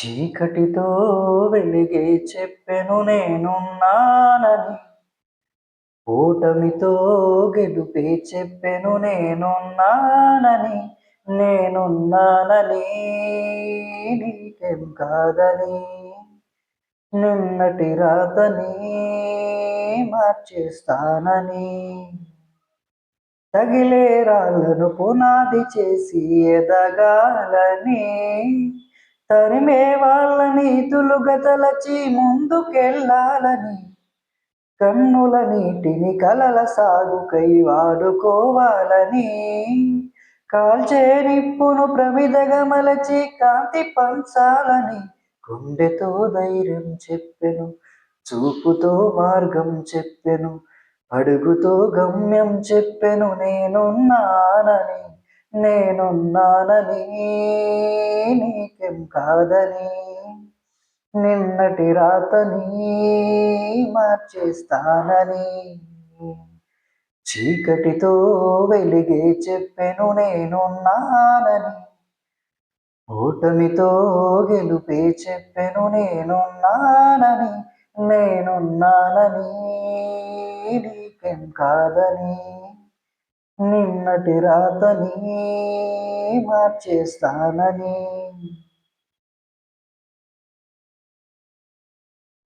చీకటితో వెలిగే చెప్పెను నేనున్నానని, ఓటమితో గెలుపే చెప్పెను నేనున్నానని, నేనున్నానని నీకేం కాదని, నిన్నటి రాతని మార్చేస్తానని, తగిలే రాళ్ళను పునాది చేసి ఎదగాలని, తరిమే వాళ్ళని తులుగా తలచి ముందుకెళ్ళాలని, కన్నుల నీటిని కలల సాగుకై వాడుకోవాలని, కాల్చే నిప్పును ప్రమిదగా మలచి కాంతి పంచాలని, గుండెతో ధైర్యం చెప్పెను, చూపుతో మార్గం చెప్పెను, అడుగుతో గమ్యం చెప్పెను నేనున్నానని, నేనున్నానని నీకేం కాదని, నిన్నటి రాతని మార్చేస్తానని. చీకటితో వెలిగే చెప్పెను నేనున్నానని, ఓటమితో గెలుపే చెప్పెను నేనున్నానని, నేనున్నానని నీకేం కాదని, నిన్నటి రాతని మార్చేస్తానని.